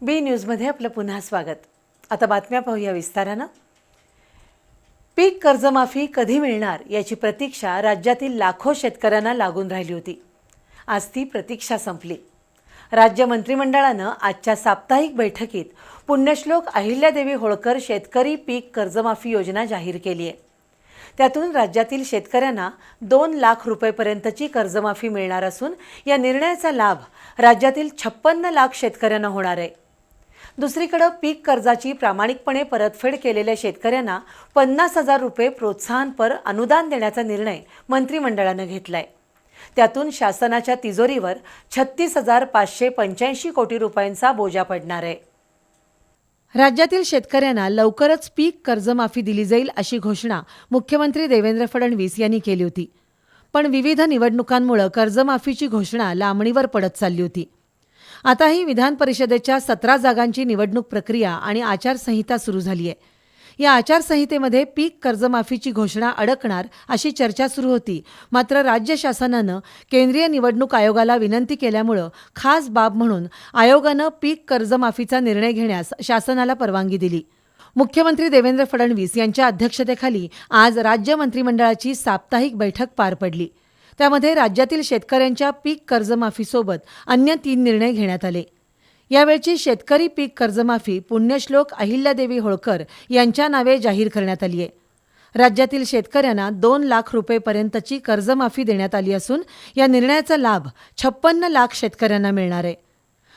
बी न्यूजमध्ये आपलं पुन्हा स्वागत। आता बातम्या पाहूया विस्तारानं। पीक कर्जमाफी कधी मिळणार याची प्रतीक्षा राज्यातील लाखो शेतकऱ्यांना लागून राहिली होती। आज ती प्रतीक्षा संपली। राज्य मंत्रिमंडळानं आजच्या साप्ताहिक बैठकीत पुण्यश्लोक अहिल्यादेवी होळकर शेतकरी पीक कर्जमाफी योजना जाहीर केली आहे। त्यातून राज्यातील शेतकऱ्यांना 2 लाख रुपयेपर्यंतची कर्जमाफी मिळणार असून या निर्णयाचा लाभ राज्यातील 56 लाख शेतकऱ्यांना होणार आहे। दुसरीकडे पीक कर्जाची प्रामाणिकपणे परतफेड केलेल्या शेतकऱ्यांना 50,000 रुपये प्रोत्साहनपर अनुदान देण्याचा निर्णय मंत्रिमंडळानं घेतलाय। त्यातून शासनाच्या तिजोरीवर 36,585 कोटी रुपयांचा बोजा पडणार आहे। राज्यातील शेतकऱ्यांना लवकरच पीक कर्जमाफी दिली जाईल अशी घोषणा मुख्यमंत्री देवेंद्र फडणवीस यांनी केली होती। पण विविध निवडणुकांमुळे कर्जमाफीची घोषणा लांबणीवर पडत चालली होती। आताही विधान परिषदेच्या 17 जागांची निवडणूक प्रक्रिया आणि आचारसंहिता सुरू झाली आहे। या आचारसंहितेमध्ये पीक कर्जमाफीची घोषणा अडकणार अशी चर्चा सुरू होती। मात्र राज्य शासनानं केंद्रीय निवडणूक आयोगाला विनंती केल्यामुळे खास बाब म्हणून आयोगानं पीक कर्जमाफीचा निर्णय घेण्यास शासनाला परवानगी दिली। मुख्यमंत्री देवेंद्र फडणवीस यांच्या अध्यक्षतेखाली आज राज्य मंत्रिमंडळाची साप्ताहिक बैठक पार पडली। त्यामध्ये राज्यातील शेतकऱ्यांच्या पीक कर्जमाफीसोबत अन्य 3 निर्णय घेण्यात आले। यावेळची शेतकरी पीक कर्जमाफी पुण्यश्लोक अहिल्यादेवी होळकर यांच्या नावे जाहीर करण्यात आली आहे। राज्यातील शेतकऱ्यांना 2 लाख रुपयेपर्यंतची कर्जमाफी देण्यात आली असून या निर्णयाचा लाभ 56 लाख शेतकऱ्यांना मिळणार आहे।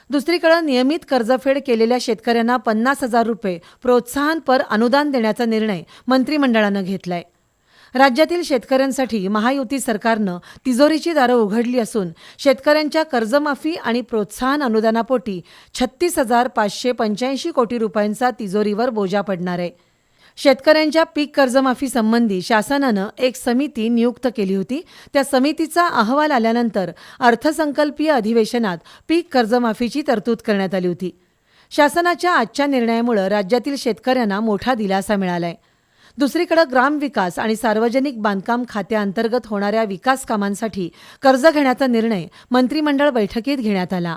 दुसरीकडे नियमित कर्जफेड केलेल्या शेतकऱ्यांना 50,000 रुपये प्रोत्साहनपर अनुदान देण्याचा निर्णय मंत्रिमंडळानं घेतलाय। राज्यातील शेतकऱ्यांसाठी महायुती सरकारनं तिजोरीची दारं उघडली असून शेतकऱ्यांच्या कर्जमाफी आणि प्रोत्साहन अनुदानापोटी 36,585 कोटी रुपयांचा तिजोरीवर बोजा पडणार आहे। शेतकऱ्यांच्या पीक कर्जमाफी संबंधी शासनानं एक समिती नियुक्त केली होती। त्या समितीचा अहवाल आल्यानंतर अर्थसंकल्पीय अधिवेशनात पीक कर्जमाफीची तरतूद करण्यात आली होती। शासनाच्या आजच्या निर्णयामुळे राज्यातील शेतकऱ्यांना मोठा दिलासा मिळालाय। दुसरीकडे ग्रामविकास आणि सार्वजनिक बांधकाम खात्याअंतर्गत होणाऱ्या विकास कामांसाठी कर्ज घेण्याचा निर्णय मंत्रिमंडळ बैठकीत घेण्यात आला।